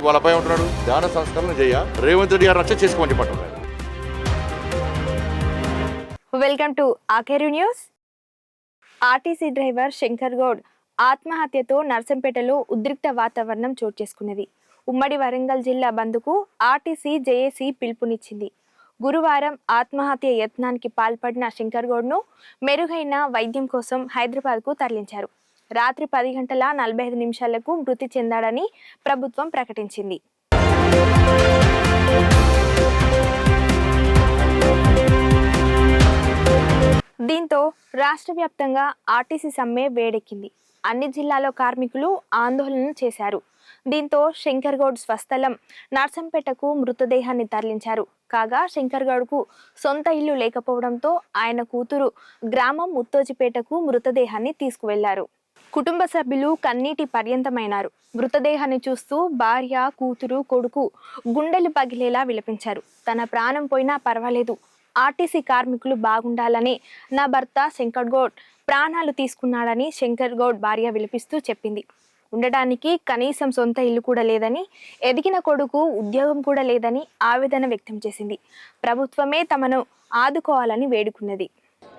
వాళ్ళపై ఉంటున్నాడు. ధ్యాన సంస్కరణ చేయ రేవంత్ రెడ్డి గారు రచ్చ చేసుకోమని చెప్పంటున్నారు. Welcome to Akeru news. RTC driver Shankar Goud ఆత్మహత్యతో నర్సంపేటలో ఉద్రిక్త వాతావరణం చోటు చేసుకున్నది. ఉమ్మడి వరంగల్ జిల్లా బంద్కు ఆర్టీసీ జేఏసీ పిలుపునిచ్చింది. గురువారం ఆత్మహత్య యత్నానికి పాల్పడిన శంకర్ గౌడ్ను మెరుగైన వైద్యం కోసం హైదరాబాద్కు తరలించారు. రాత్రి 10:45 మృతి చెందాడని ప్రభుత్వం ప్రకటించింది. దీంతో రాష్ట్ర వ్యాప్తంగా ఆర్టీసీ సమ్మె వేడెక్కింది. అన్ని జిల్లాలో కార్మికులు ఆందోళన చేశారు. దీంతో శంకర్ గౌడ్ స్వస్థలం నర్సంపేటకు మృతదేహాన్ని తరలించారు. కాగా శంకర్ గౌడ్కు సొంత ఇల్లు లేకపోవడంతో ఆయన కూతురు గ్రామం ముత్తోజిపేటకు మృతదేహాన్ని తీసుకువెళ్లారు. కుటుంబ సభ్యులు కన్నీటి పర్యంతమైనారు. మృతదేహాన్ని చూస్తూ భార్య, కూతురు, కొడుకు గుండెలు పగిలేలా విలపించారు. తన ప్రాణం పోయినా పర్వాలేదు, ఆర్టీసీ కార్మికులు బాగుండాలని నా భర్త శంకర్ గౌడ్ ప్రాణాలు తీసుకున్నాడని శంకర్ గౌడ్ భార్య విలపిస్తూ చెప్పింది. ఉండడానికి కనీసం సొంత ఇల్లు కూడా లేదని, ఎదిగిన కొడుకు ఉద్యోగం కూడా లేదని ఆవేదన వ్యక్తం చేసింది. ప్రభుత్వమే తమను ఆదుకోవాలని వేడుకున్నది.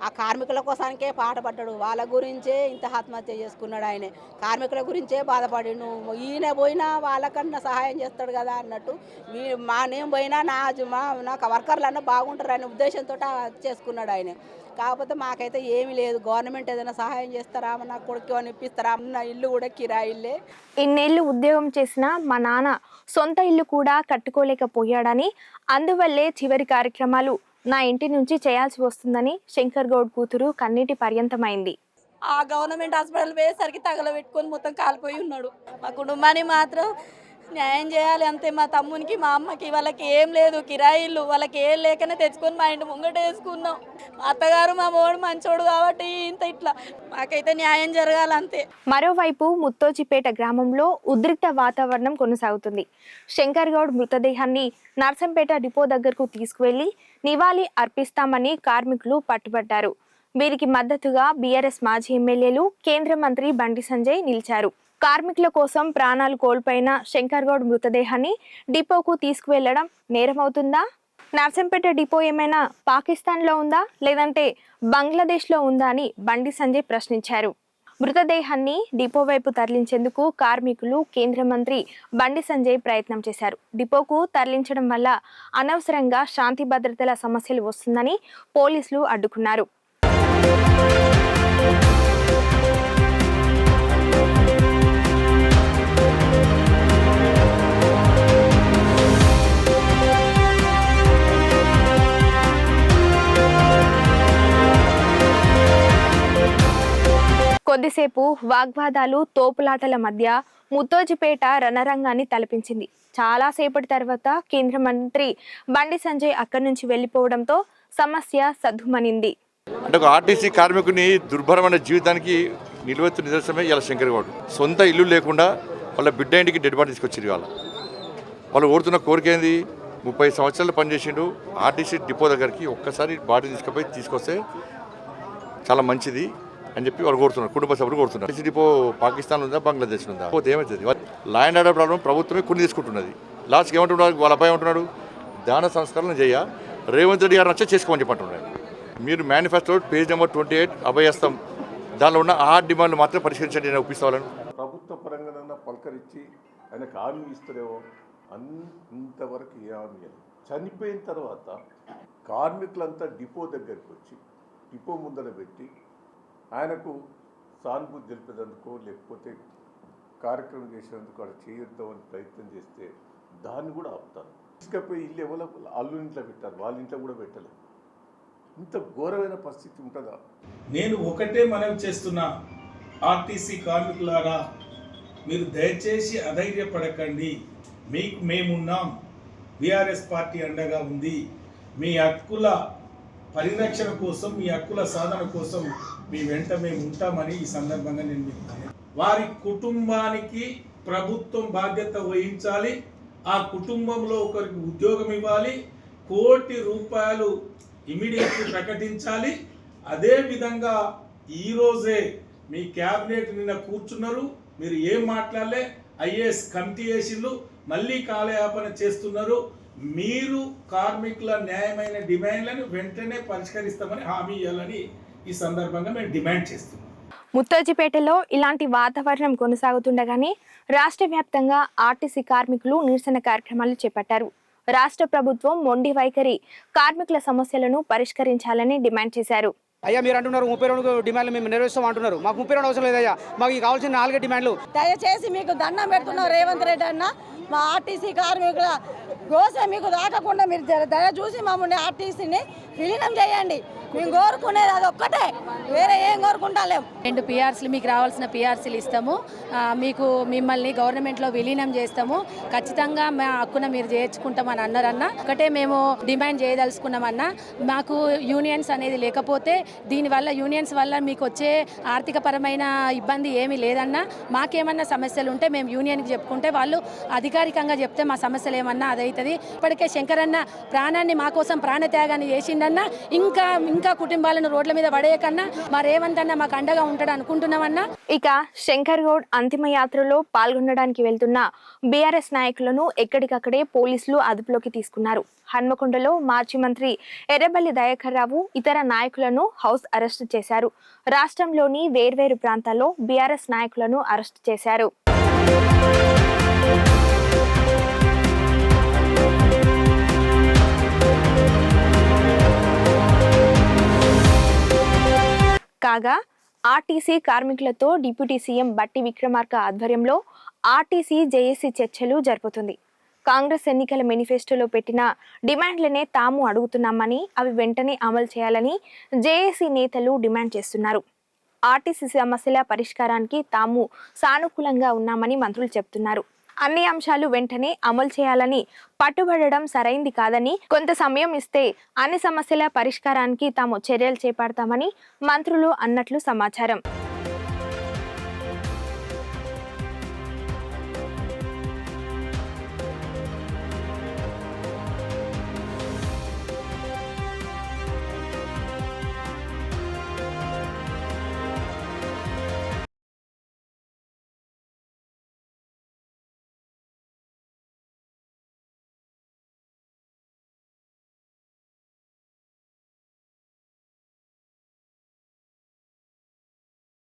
ఆ కార్మికుల కోసానికే పాటుపడ్డాడు. వాళ్ళ గురించే ఇంత ఆత్మహత్య చేసుకున్నాడు. ఆయన కార్మికుల గురించే బాధపడిను. ఈయన పోయినా వాళ్ళకన్నా సహాయం చేస్తాడు కదా అన్నట్టు నేను పోయినా నాకు వర్కర్లన్నా బాగుంటారు అనే ఉద్దేశంతో చేసుకున్నాడు ఆయన. కాకపోతే మాకైతే ఏమీ లేదు. గవర్నమెంట్ ఏదైనా సహాయం చేస్తారా, నా కొడుకు అని ఇప్పిస్తారా? నా ఇల్లు కూడా కిరాయిల్లే. ఇన్నేళ్లు ఉద్యోగం చేసిన మా నాన్న సొంత ఇల్లు కూడా కట్టుకోలేకపోయాడని, అందువల్లే చివరి కార్యక్రమాలు నా ఇంటి నుంచి చేయాల్సి వస్తుందని శంకర్ గౌడ్ కూతురు కన్నీటి పర్యంతమైంది. ఆ గవర్నమెంట్ హాస్పిటల్ పోయేసరికి తగలబెట్టుకొని మొత్తం కాలిపోయి ఉన్నాడు. మా కుటుంబాన్ని మాత్రం న్యాయం చేయాలి అంతే. మా తమ్మునికి, మా అమ్మకి వాళ్ళకి ఏం లేదు, కిరాయిళ్ళు వాళ్ళకి ఏం లేకనే తెచ్చుకొని మా ఇంటి ముంగట వేసుకున్నాం. మా అత్తగారు మా మోడు మంచోడు కాబట్టి ఇట్లా మాకైతే న్యాయం జరగాలంతే. మరోవైపు ముత్తోజిపేట గ్రామంలో ఉద్రిక్త వాతావరణం కొనసాగుతుంది. శంకర్ గౌడ్ మృతదేహాన్ని నర్సంపేట డిపో దగ్గరకు తీసుకువెళ్లి నివాళి అర్పిస్తామని కార్మికులు పట్టుబట్టారు. వీరికి మద్దతుగా బీఆర్ఎస్ మాజీ ఎమ్మెల్యేలు, కేంద్ర మంత్రి బండి సంజయ్ నిలిచారు. కార్మికుల కోసం ప్రాణాలు కోల్పోయిన శంకర్ గౌడ్ మృతదేహాన్ని డిపోకు తీసుకువెళ్లడం నేరమవుతుందా? నర్సంపేట డిపో ఏమైనా పాకిస్తాన్లో ఉందా, లేదంటే బంగ్లాదేశ్లో ఉందా అని బండి సంజయ్ ప్రశ్నించారు. మృతదేహాన్ని డిపో వైపు తరలించేందుకు కార్మికులు, కేంద్ర మంత్రి బండి సంజయ్ ప్రయత్నం చేశారు. డిపోకు తరలించడం వల్ల అనవసరంగా శాంతి భద్రతల సమస్యలు వస్తుందని పోలీసులు అడ్డుకున్నారు. కొద్దిసేపు వాగ్వాదాలు, తోపులాటల మధ్య ముత్తోజిపేట రణరంగాన్ని తలపించింది. చాలాసేపటి తర్వాత కేంద్ర మంత్రి బండి సంజయ్ అక్కడి నుంచి వెళ్లిపోవడంతో సమస్య సద్దుమనింది. అంటే ఒక ఆర్టీసీ కార్మికుని దుర్భరమైన జీవితానికి నిలువెత్తు నిదర్శనమే ఇలా శంకర్ గౌడ్. సొంత ఇల్లు లేకుండా వాళ్ళ బిడ్డ ఇంటికి డెడ్ బాడీ తీసుకొచ్చారు. వాళ్ళు కోరుతున్న కోరిక ఏంది? 30 సంవత్సరాలు పనిచేసిండు ఆర్టీసీ డిపో దగ్గరికి, ఒక్కసారి బాడీ తీసుకొస్తే చాలా మంచిది అని చెప్పి వాళ్ళు కోరుతున్నారు. కుటుంబ సభ్యులు కోరుతున్నారు. ఆర్టీసీ డిపో పాకిస్తాన్ ఉందా, బంగ్లాదేశ్ ఉందా? పోతే ఏమవుతుంది? లా అండ్ ఆర్డర్ ప్రాబ్లం ప్రభుత్వమే కొన్ని తీసుకుంటున్నది. లాస్ట్కి ఏమంటున్నారు? వాళ్ళపై ఉంటున్నాడు. ధ్యాన సంస్కరణ చేయ రేవంత్ రెడ్డి గారు రచ్చ చేసుకోమని చెప్పంటున్నారు. మీరు మేనిఫెస్టో పేజ్ నెంబర్ 28 అభయస్థం దానిలో ఉన్న ఆ డిమాండ్లు మాత్రం పరిష్కరించండి. నేను ఒప్పిస్తాను. ప్రభుత్వ పరంగా పలకరించి ఆయనకు హామీ ఇస్తారేమో, అంతవరకు ఏ హామీ లేదు. చనిపోయిన తర్వాత కార్మికులంతా డిపో దగ్గరికి వచ్చి డిపో ముందర పెట్టి ఆయనకు సానుభూతి తెలిపేందుకు, లేకపోతే కార్యక్రమం చేసేందుకు అక్కడ చేయొద్దామని ప్రయత్నం చేస్తే దాన్ని కూడా ఆపుతారు. తీసుకపోయి ఇల్లు ఎవరో అల్లు ఇంట్లో పెట్టారు, వాళ్ళ ఇంట్లో కూడా పెట్టలేదు. ఇంత ఘోరమైన పరిస్థితి ఉంటుందా? నేను ఒకటే మనవి చేస్తున్నా, ఆర్టీసీ కార్మికులారా, మీరు దయచేసి అధైర్యపడకండి. మీకు మేమున్నాం. బీఆర్ఎస్ పార్టీ అండగా ఉంది. మీ హక్కుల పరిరక్షణ కోసం, మీ హక్కుల సాధన కోసం మీ వెంట మేము ఉంటామని ఈ సందర్భంగా నేను మీకు వారి కుటుంబానికి ప్రభుత్వం బాధ్యత వహించాలి. ఆ కుటుంబంలో ఒకరికి ఉద్యోగం ఇవ్వాలి. 1 కోటి రూపాయలు ఇమీడియట్లీ ప్రకటించాలి. అదేవిధంగా ఈరోజే మీ క్యాబినెట్ నిన్న కూర్చున్నారు, మీరు ఏం మాట్లాడలే. ఐఏఎస్ కమిటీ వేసిండ్రు, మళ్ళీ కాలయాపన చేస్తున్నారు. మీరు కార్మికుల న్యాయమైన డిమాండ్లను వెంటనే పరిష్కరిస్తామని హామీ ఇవ్వాలని ఈ సందర్భంగా మేము డిమాండ్ చేస్తున్నాం. ముత్తోజిపేటలో ఇలాంటి వాతావరణం కొనసాగుతుండగానే రాష్ట్ర వ్యాప్తంగా ఆర్టీసీ కార్మికులు నిరసన కార్యక్రమాలు చేపట్టారు. రాష్ట్ర ప్రభుత్వం మొండి వైఖరి కార్మికుల సమస్యలను పరిష్కరించాలని డిమాండ్ చేశారు. అయ్యా మీరు అంటున్నారు 32 డిమాండ్లు మేము నెరవేరుస్తాం అంటున్నారు. మాకు 32 అవసరం లేదయ్యా, మాకు కావాల్సిన 4 డిమాండ్లు. దయచేసి మీకు దండం పెడుతున్నాం రేవంత్ రెడ్డి అన్న, మా ఆర్టీసీ కార్మికుల కోసం మీకు దాకకుండా మీరు దయ చూసి మమ్మల్ని ఆర్టీసీని విలీనం చేయండి. మేము కోరుకునేది అది ఒక్కటే, వేరే ఏం కోరుకుంటాలేము. 2 పిఆర్సీలు మీకు రావాల్సిన పిఆర్సీలు ఇస్తాము, మీకు మిమ్మల్ని గవర్నమెంట్లో విలీనం చేస్తాము, ఖచ్చితంగా మా హక్కున మీరు చేర్చుకుంటామని అన్నారన్న. ఒకటే మేము డిమాండ్ చేయదలుచుకున్నామన్నా, మాకు యూనియన్స్ అనేది లేకపోతే దీనివల్ల యూనియన్స్ వల్ల మీకు వచ్చే ఆర్థికపరమైన ఇబ్బంది ఏమీ లేదన్నా. మాకేమన్నా సమస్యలు ఉంటే మేము యూనియన్కి చెప్పుకుంటే వాళ్ళు అధికారికంగా చెప్తే మా సమస్యలు ఏమన్నా అదవుతుంది. ఇప్పటికే శంకరన్న ప్రాణాన్ని మా కోసం ప్రాణత్యాగాన్ని చేసిండన్నా, ఇంకా కుటుంబాలను రోడ్ల మీద పడేయకన్నా మా రేవంత్ అన్న మాకు అండగా ఉంటాడు అనుకుంటున్నామన్నా. ఇక శంకర్ గౌడ్ అంతిమ యాత్రలో పాల్గొనడానికి వెళ్తున్న బీఆర్ఎస్ నాయకులను ఎక్కడికక్కడే పోలీసులు అదుపులోకి తీసుకున్నారు. హన్మకొండలో మాజీ మంత్రి ఎర్రబెల్లి దయాకర్ రావు ఇతర నాయకులను హౌస్ అరెస్టు చేశారు. రాష్ట్రంలోని వేర్వేరు ప్రాంతాల్లో బీఆర్ఎస్ నాయకులను అరెస్టు చేశారు. కాగా ఆర్టీసీ కార్మికులతో డిప్యూటీ సీఎం బట్టి విక్రమార్క ఆధ్వర్యంలో ఆర్టీసీ జేఏసీ చర్చలు జరుపుతుంది. కాంగ్రెస్ ఎన్నికల మేనిఫెస్టోలో పెట్టిన డిమాండ్లనే తాము అడుగుతున్నామని, అవి వెంటనే అమలు చేయాలని జేఏసీ నేతలు డిమాండ్ చేస్తున్నారు. ఆర్టీసీ సమస్యల పరిష్కారానికి తాము సానుకూలంగా ఉన్నామని మంత్రులు చెబుతున్నారు. అన్ని అంశాలు వెంటనే అమలు చేయాలని పట్టుబడడం సరైంది కాదని, కొంత సమయం ఇస్తే అన్ని సమస్యల పరిష్కారానికి తాము చర్యలు చేపడతామని మంత్రులు అన్నట్లు సమాచారం.